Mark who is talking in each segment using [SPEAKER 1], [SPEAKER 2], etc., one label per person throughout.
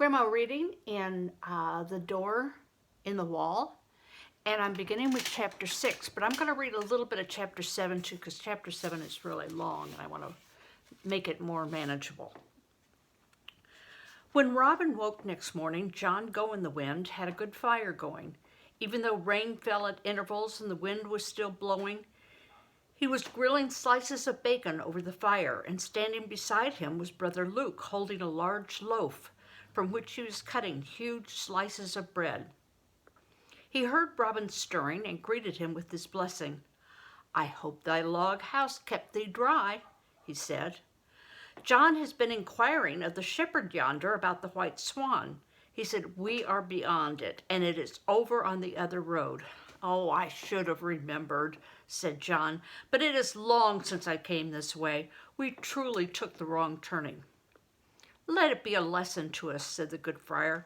[SPEAKER 1] Grandma reading in The Door in the Wall, and I'm beginning with chapter 6, but I'm going to read a little bit of chapter 7 too, because chapter 7 is really long and I want to make it more manageable. When Robin woke next morning, John Go-in-the-Wind had a good fire going. Even though rain fell at intervals and the wind was still blowing, he was grilling slices of bacon over the fire, and standing beside him was Brother Luke, holding a large loaf from which he was cutting huge slices of bread. He heard Robin stirring and greeted him with his blessing. "I hope thy log house kept thee dry," he said. "John has been inquiring of the shepherd yonder about the white swan. He said, 'We are beyond it, and it is over on the other road.'" "Oh, I should have remembered," said John, "but it is long since I came this way. We truly took the wrong turning." "Let it be a lesson to us," said the good friar.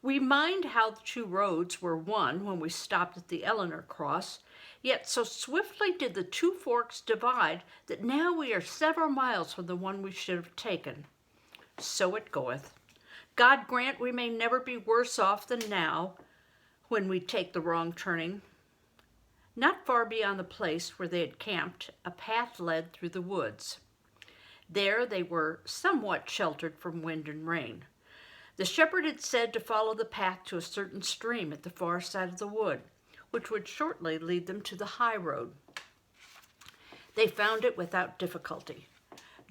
[SPEAKER 1] "We mind how the two roads were one when we stopped at the Eleanor Cross, yet so swiftly did the two forks divide that now we are several miles from the one we should have taken. So it goeth. God grant we may never be worse off than now when we take the wrong turning." Not far beyond the place where they had camped, a path led through the woods. There they were somewhat sheltered from wind and rain. The shepherd had said to follow the path to a certain stream at the far side of the wood, which would shortly lead them to the high road. They found it without difficulty.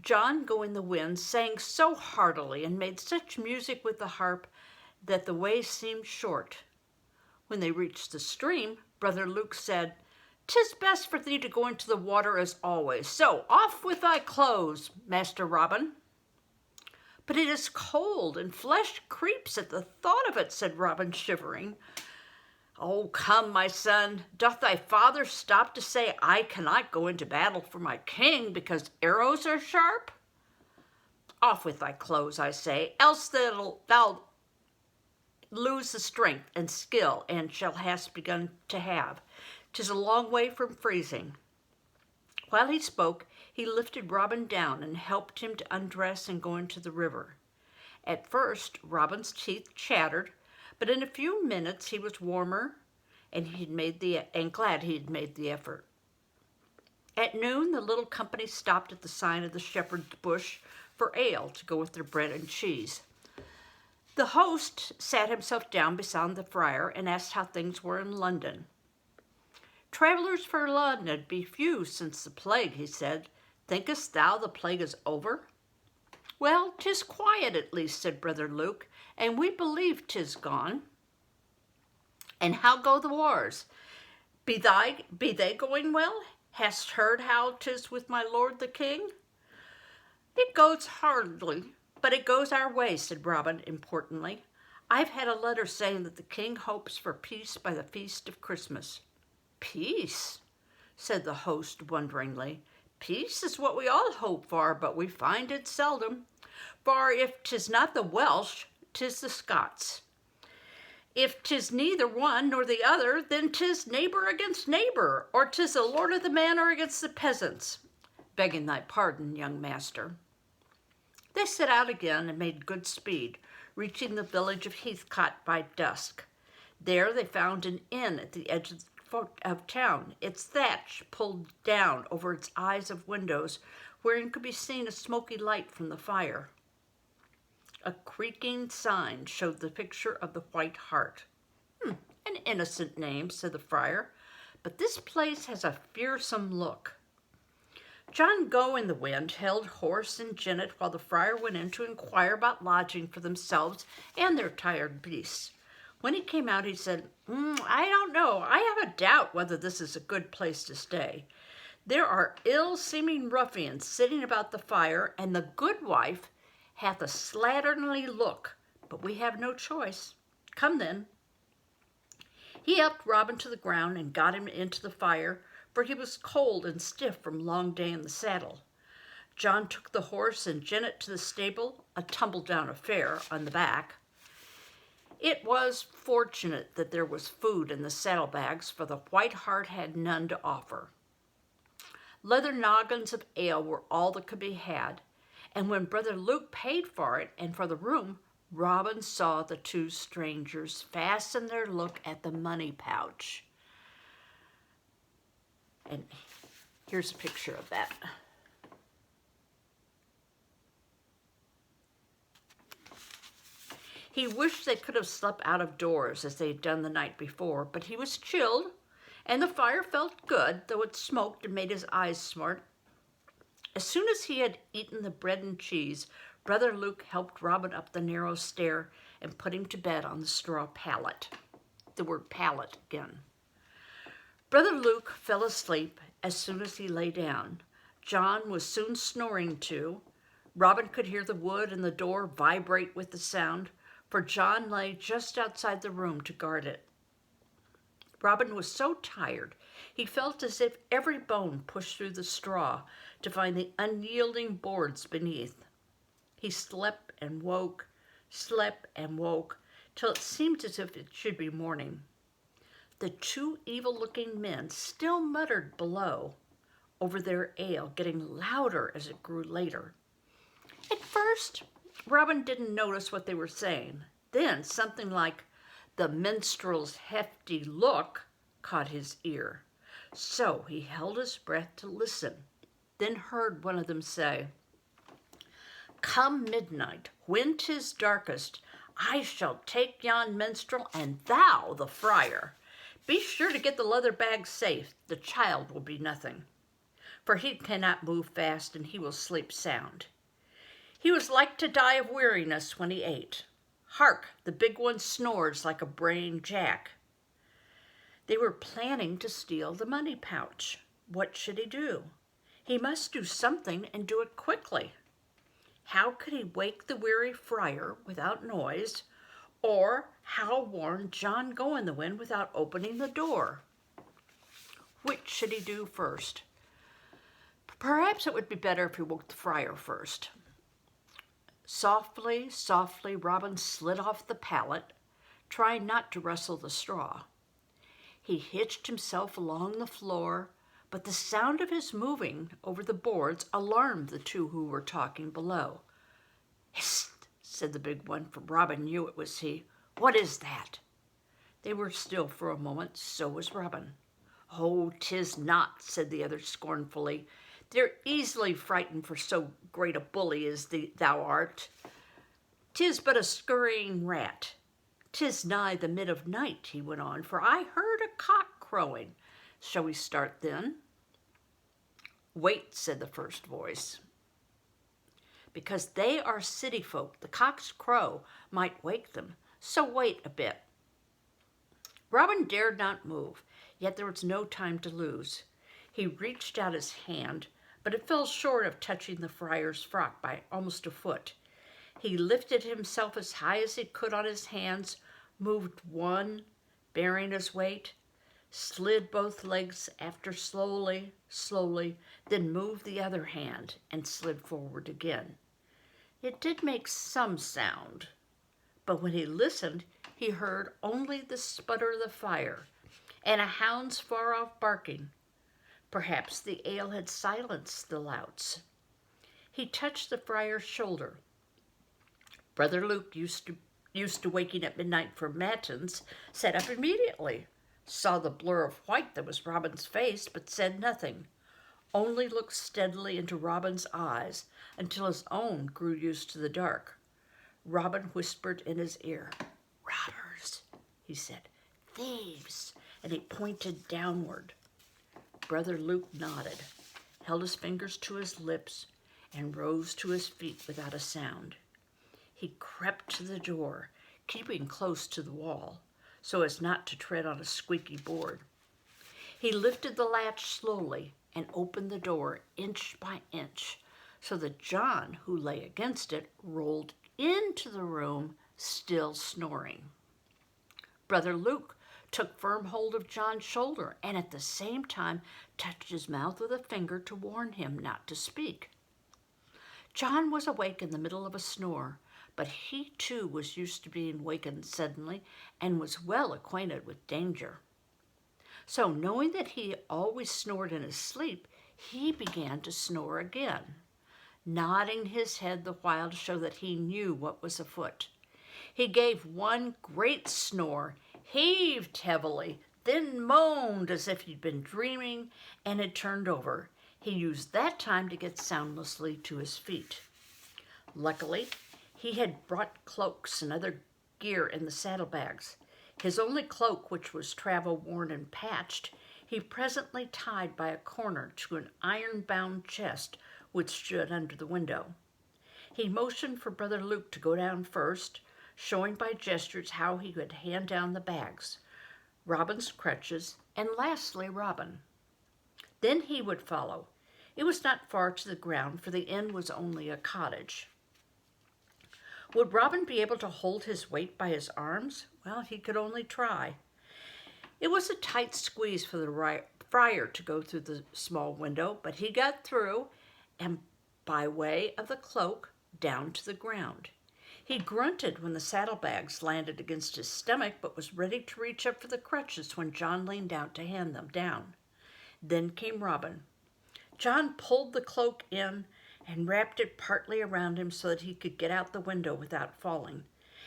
[SPEAKER 1] John Go-in-the-Wind sang so heartily and made such music with the harp that the way seemed short. When they reached the stream, Brother Luke said, "'Tis best for thee to go into the water as always, so off with thy clothes, Master Robin." "But it is cold, and flesh creeps at the thought of it," said Robin, shivering. "Oh, come, my son. Doth thy father stop to say I cannot go into battle for my king because arrows are sharp? Off with thy clothes, I say, else thou lose the strength and skill and shall hast begun to have. 'Tis a long way from freezing." While he spoke, he lifted Robin down and helped him to undress and go into the river. At first, Robin's teeth chattered, but in a few minutes he was warmer and glad he had made the effort. At noon, the little company stopped at the sign of the shepherd's bush for ale to go with their bread and cheese. The host sat himself down beside the friar and asked how things were in London. "Travelers for London be few since the plague," he said. "Thinkest thou the plague is over?" "Well, 'tis quiet at least," said Brother Luke, "and we believe 'tis gone." "And how go the wars? Be they going well? Hast heard how 'tis with my lord the king?" "It goes hardly, but it goes our way," said Robin importantly. "I've had a letter saying that the king hopes for peace by the feast of Christmas." "Peace?" said the host wonderingly. "Peace is what we all hope for, but we find it seldom. For if 'tis not the Welsh, 'tis the Scots. If 'tis neither one nor the other, then 'tis neighbor against neighbor, or 'tis the lord of the manor against the peasants. Begging thy pardon, young master." They set out again and made good speed, reaching the village of Heathcott by dusk. There they found an inn at the edge of town, its thatch pulled down over its eyes of windows, wherein could be seen a smoky light from the fire. A creaking sign showed the picture of the White Hart. "An innocent name," said the friar, "but this place has a fearsome look." John Go-in-the-Wind held horse and jennet while the friar went in to inquire about lodging for themselves and their tired beasts. When he came out, he said, "I don't know. I have a doubt whether this is a good place to stay. There are ill-seeming ruffians sitting about the fire, and the good wife hath a slatternly look, but we have no choice. Come then." He helped Robin to the ground and got him into the fire, for he was cold and stiff from long day in the saddle. John took the horse and jennet to the stable, a tumble-down affair on the back. It was fortunate that there was food in the saddlebags, for the White Hart had none to offer. Leather noggins of ale were all that could be had, and when Brother Luke paid for it and for the room, Robin saw the two strangers fasten their look at the money pouch. And here's a picture of that. He wished they could have slept out of doors as they had done the night before, but he was chilled, and the fire felt good, though it smoked and made his eyes smart. As soon as he had eaten the bread and cheese, Brother Luke helped Robin up the narrow stair and put him to bed on the straw pallet. The word pallet again. Brother Luke fell asleep as soon as he lay down. John was soon snoring too. Robin could hear the wood and the door vibrate with the sound, for John lay just outside the room to guard it. Robin was so tired, he felt as if every bone pushed through the straw to find the unyielding boards beneath. He slept and woke, till it seemed as if it should be morning. The two evil-looking men still muttered below over their ale, getting louder as it grew later. At first, Robin didn't notice what they were saying. Then something like the minstrel's hefty look caught his ear. So he held his breath to listen, then heard one of them say, "Come midnight, when 'tis darkest, I shall take yon minstrel and thou the friar. Be sure to get the leather bag safe. The child will be nothing, for he cannot move fast and he will sleep sound. He was like to die of weariness when he ate. Hark, the big one snores like a braying jack." They were planning to steal the money pouch. What should he do? He must do something and do it quickly. How could he wake the weary friar without noise, or how warn John Go-in-the-Wind without opening the door? Which should he do first? Perhaps it would be better if he woke the friar first. Softly, softly, Robin slid off the pallet, trying not to rustle the straw. He hitched himself along the floor, but the sound of his moving over the boards alarmed the two who were talking below. "Hist," said the big one, for Robin knew it was he. "What is that?" They were still for a moment, so was Robin. "Oh, 'tis not," said the other scornfully. "They're easily frightened for so great a bully as thou art. 'Tis but a scurrying rat. 'Tis nigh the mid of night," he went on, "for I heard a cock crowing. Shall we start then?" "Wait," said the first voice. "Because they are city folk, the cock's crow might wake them, so wait a bit." Robin dared not move, yet there was no time to lose. He reached out his hand, but it fell short of touching the friar's frock by almost a foot. He lifted himself as high as he could on his hands, moved one, bearing his weight, slid both legs after slowly, then moved the other hand and slid forward again. It did make some sound, but when he listened, he heard only the sputter of the fire and a hound's far-off barking. Perhaps the ale had silenced the louts. He touched the friar's shoulder. Brother Luke, used to waking at midnight for matins, sat up immediately, saw the blur of white that was Robin's face, but said nothing, only looked steadily into Robin's eyes until his own grew used to the dark. Robin whispered in his ear, "Robbers," he said, "thieves," and he pointed downward. Brother Luke nodded, held his fingers to his lips, and rose to his feet without a sound. He crept to the door, keeping close to the wall, so as not to tread on a squeaky board. He lifted the latch slowly and opened the door inch by inch, so that John, who lay against it, rolled into the room, still snoring. Brother Luke took firm hold of John's shoulder and at the same time touched his mouth with a finger to warn him not to speak. John was awake in the middle of a snore, but he too was used to being wakened suddenly and was well acquainted with danger. So, knowing that he always snored in his sleep, he began to snore again, nodding his head the while to show that he knew what was afoot. He gave one great snore, heaved heavily, then moaned as if he'd been dreaming and had turned over. He used that time to get soundlessly to his feet. Luckily, he had brought cloaks and other gear in the saddlebags. His only cloak, which was travel-worn and patched, he presently tied by a corner to an iron-bound chest which stood under the window. He motioned for Brother Luke to go down first, showing by gestures how he would hand down the bags, Robin's crutches, and lastly Robin. Then he would follow. It was not far to the ground, for the inn was only a cottage. Would Robin be able to hold his weight by his arms? Well, he could only try. It was a tight squeeze for the friar to go through the small window, but he got through, and by way of the cloak, down to the ground. He grunted when the saddlebags landed against his stomach, but was ready to reach up for the crutches when John leaned out to hand them down. Then came Robin. John pulled the cloak in and wrapped it partly around him so that he could get out the window without falling,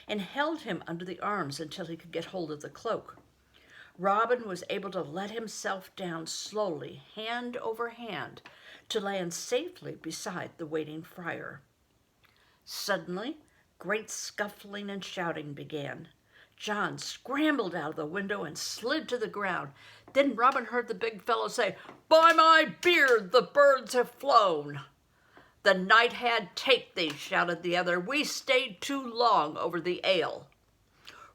[SPEAKER 1] and held him under the arms until he could get hold of the cloak. Robin was able to let himself down slowly, hand over hand, to land safely beside the waiting friar. Suddenly, great scuffling and shouting began. John scrambled out of the window and slid to the ground. Then Robin heard the big fellow say, "By my beard, the birds have flown." "The night had take thee," shouted the other. "We stayed too long over the ale."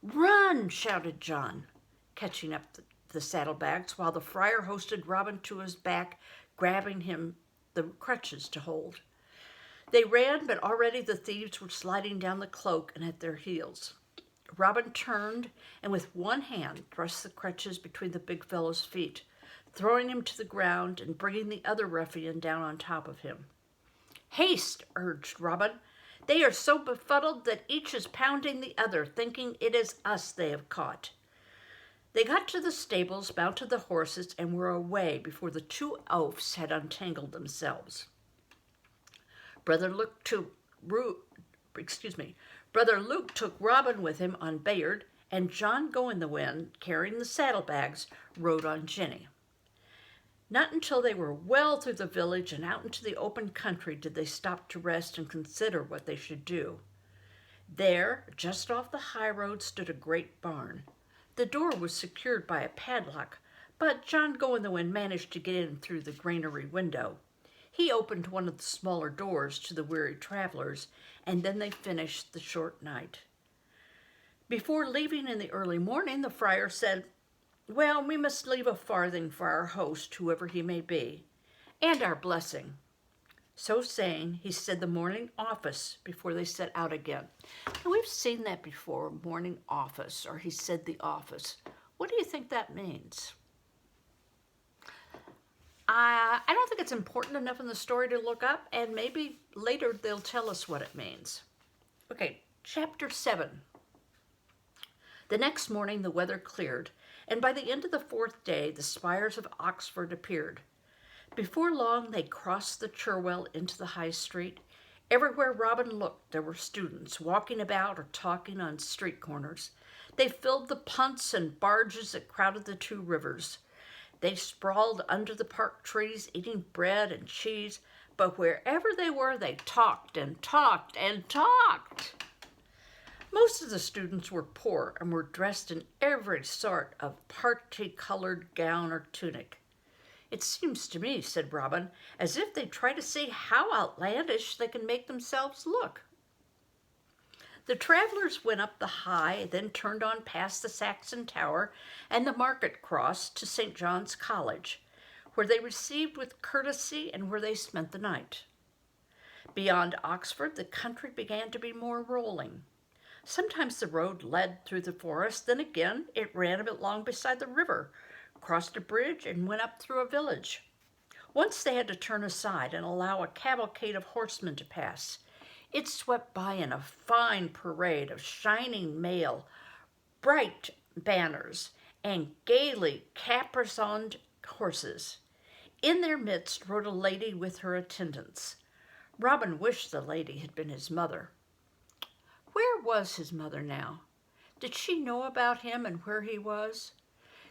[SPEAKER 1] "Run!" shouted John, catching up the saddlebags, while the friar hoisted Robin to his back, grabbing him the crutches to hold. They ran, but already the thieves were sliding down the cloak and at their heels. Robin turned and with one hand thrust the crutches between the big fellow's feet, throwing him to the ground and bringing the other ruffian down on top of him. "Haste!" urged Robin. "They are so befuddled that each is pounding the other, thinking it is us they have caught." They got to the stables, mounted the horses, and were away before the two oafs had untangled themselves. Brother Luke took Robin with him on Bayard, and John Go-in-the-Wind, carrying the saddlebags, rode on Jenny. Not until they were well through the village and out into the open country did they stop to rest and consider what they should do. There, just off the high road, stood a great barn. The door was secured by a padlock, but John Go-in-the-Wind managed to get in through the granary window. He opened one of the smaller doors to the weary travelers, and then they finished the short night. Before leaving in the early morning, the friar said, "Well, we must leave a farthing for our host, whoever he may be, and our blessing." So saying, he said the morning office before they set out again. Now, we've seen that before, morning office, or he said the office. What do you think that means? I don't think it's important enough in the story to look up, and maybe later they'll tell us what it means. Okay, chapter 7. The next morning the weather cleared, and by the end of the fourth day the spires of Oxford appeared. Before long they crossed the Cherwell into the High Street. Everywhere Robin looked there were students walking about or talking on street corners. They filled the punts and barges that crowded the two rivers. They sprawled under the park trees, eating bread and cheese, but wherever they were, they talked and talked and talked. Most of the students were poor and were dressed in every sort of parti-colored gown or tunic. "It seems to me," said Robin, "as if they try to see how outlandish they can make themselves look." The travelers went up the High, then turned on past the Saxon Tower and the Market Cross to St. John's College, where they received with courtesy and where they spent the night. Beyond Oxford, the country began to be more rolling. Sometimes the road led through the forest, then again it ran along beside the river, crossed a bridge, and went up through a village. Once they had to turn aside and allow a cavalcade of horsemen to pass. It swept by in a fine parade of shining mail, bright banners, and gaily caparisoned horses. In their midst rode a lady with her attendants. Robin wished the lady had been his mother. "Where Where was his mother now? Did she know about him and where he was?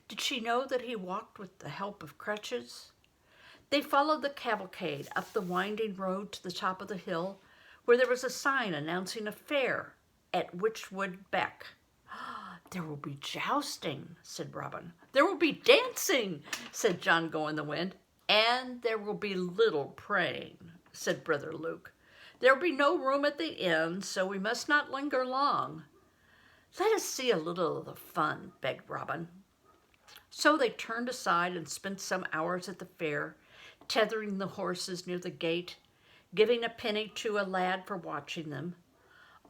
[SPEAKER 1] Did she know that he walked with the help of crutches? They followed the cavalcade up the winding road to the top of the hill, where there was a sign announcing a fair at Witchwood Beck. "There will be jousting," said Robin. "There will be dancing," said John Go-in-the-Wind. "And there will be little praying," said Brother Luke. "There will be no room at the inn, so we must not linger long." "Let us see a little of the fun," begged Robin. So they turned aside and spent some hours at the fair, tethering the horses near the gate, giving a penny to a lad for watching them.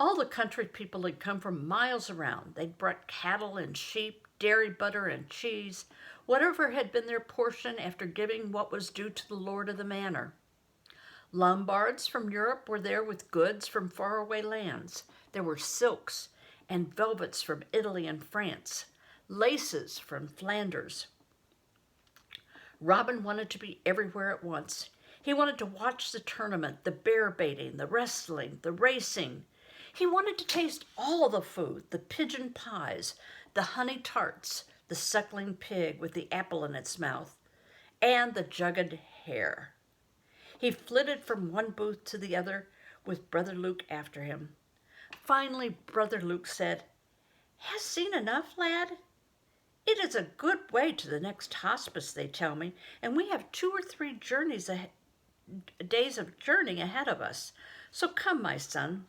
[SPEAKER 1] All the country people had come from miles around. They'd brought cattle and sheep, dairy butter and cheese, whatever had been their portion after giving what was due to the lord of the manor. Lombards from Europe were there with goods from faraway lands. There were silks and velvets from Italy and France, laces from Flanders. Robin wanted to be everywhere at once. He wanted to watch the tournament, the bear baiting, the wrestling, the racing. He wanted to taste all the food, the pigeon pies, the honey tarts, the suckling pig with the apple in its mouth, and the jugged hare. He flitted from one booth to the other with Brother Luke after him. Finally, Brother Luke said, "Hast seen enough, lad? It is a good way to the next hospice, they tell me, and we have 2 or 3 days of journey ahead of us. So come, my son."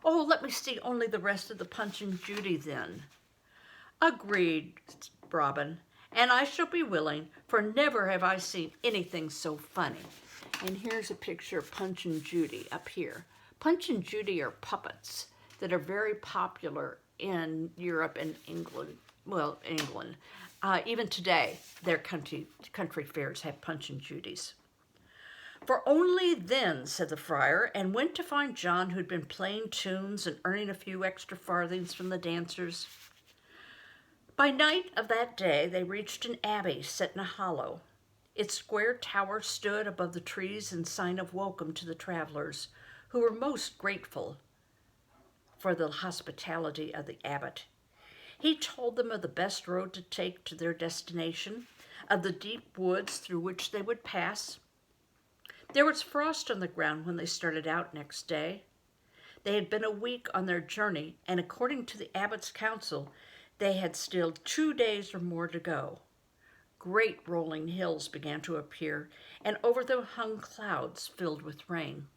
[SPEAKER 1] "Oh, let me see only the rest of the Punch and Judy then." "Agreed," Robin, "and I shall be willing, for never have I seen anything so funny." And here's a picture of Punch and Judy up here. Punch and Judy are puppets that are very popular in Europe and England. Well, England. Even today, their country fairs have Punch and Judies. "For only then," said the friar, and went to find John, who'd been playing tunes and earning a few extra farthings from the dancers. By night of that day, they reached an abbey set in a hollow. Its square tower stood above the trees in sign of welcome to the travelers, who were most grateful for the hospitality of the abbot. He told them of the best road to take to their destination, of the deep woods through which they would pass. There was frost on the ground when they started out next day. They had been a week on their journey, and according to the abbot's counsel, they had still 2 days or more to go. Great rolling hills began to appear, and over them hung clouds filled with rain.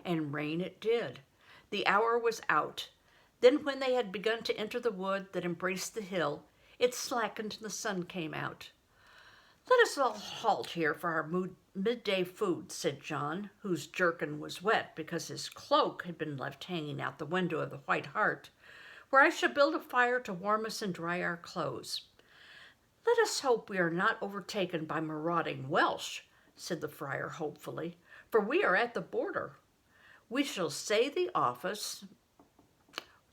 [SPEAKER 1] And rain it did. The hour was out. Then when they had begun to enter the wood that embraced the hill, it slackened and the sun came out. "Let us all halt here for our midday food," said John, whose jerkin was wet because his cloak had been left hanging out the window of the White Hart, "where I shall build a fire to warm us and dry our clothes." "Let us hope we are not overtaken by marauding Welsh," said the friar hopefully, "for we are at the border. We shall say the office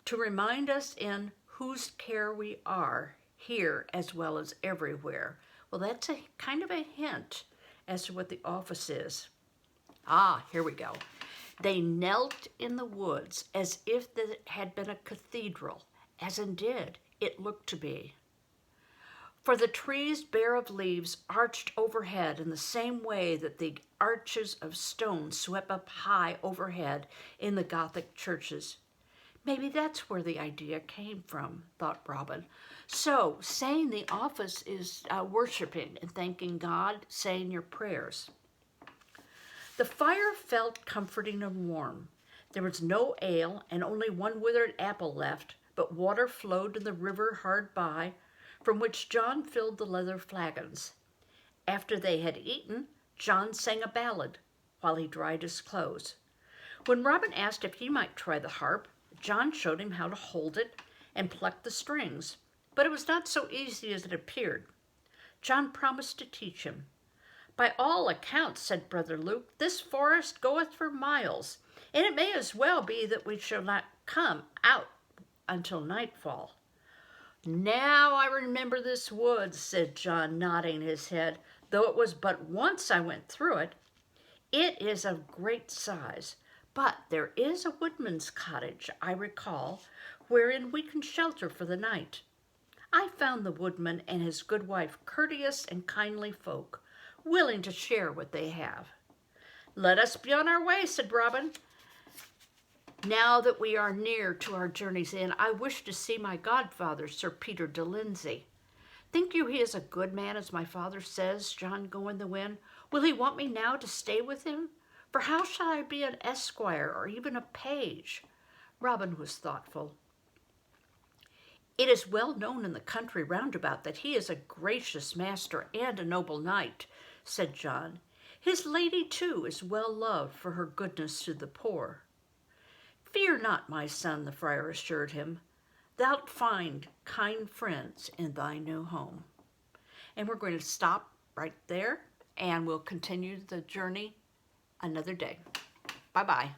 [SPEAKER 1] to remind us in whose care we are, here as well as everywhere." Well, that's a kind of a hint as to what the office is. Here we go. "They knelt in the woods as if it had been a cathedral, as indeed it looked to be. For the trees bare of leaves arched overhead in the same way that the arches of stone swept up high overhead in the Gothic churches." Maybe that's where the idea came from, thought Robin. So, saying the office is worshiping and thanking God, saying your prayers. The fire felt comforting and warm. There was no ale and only one withered apple left, but water flowed in the river hard by, from which John filled the leather flagons. After they had eaten, John sang a ballad while he dried his clothes. When Robin asked if he might try the harp, John showed him how to hold it and pluck the strings, but it was not so easy as it appeared. John promised to teach him. "By all accounts," said Brother Luke, "this forest goeth for miles, and it may as well be that we shall not come out until nightfall." "Now I remember this wood," said John, nodding his head, "though it was but once I went through it. It is of great size, But there is a woodman's cottage, I recall, wherein we can shelter for the night. I found the woodman and his good wife courteous and kindly folk, willing to share what they have. Let us be on our way, said Robin. Now that we are near to our journey's end, I wish to see my godfather, Sir Peter de Lindsay. Think you he is a good man, as my father says, John Go-in-the-Wind? Will he want me now to stay with him? For how shall I be an esquire or even a page? Robin was thoughtful. It is well known in the country round about that he is a gracious master and a noble knight, said John. His lady, too, is well loved for her goodness to the poor. Fear not, my son, the friar assured him. Thou'lt find kind friends in thy new home. And we're going to stop right there, and we'll continue the journey another day. Bye-bye.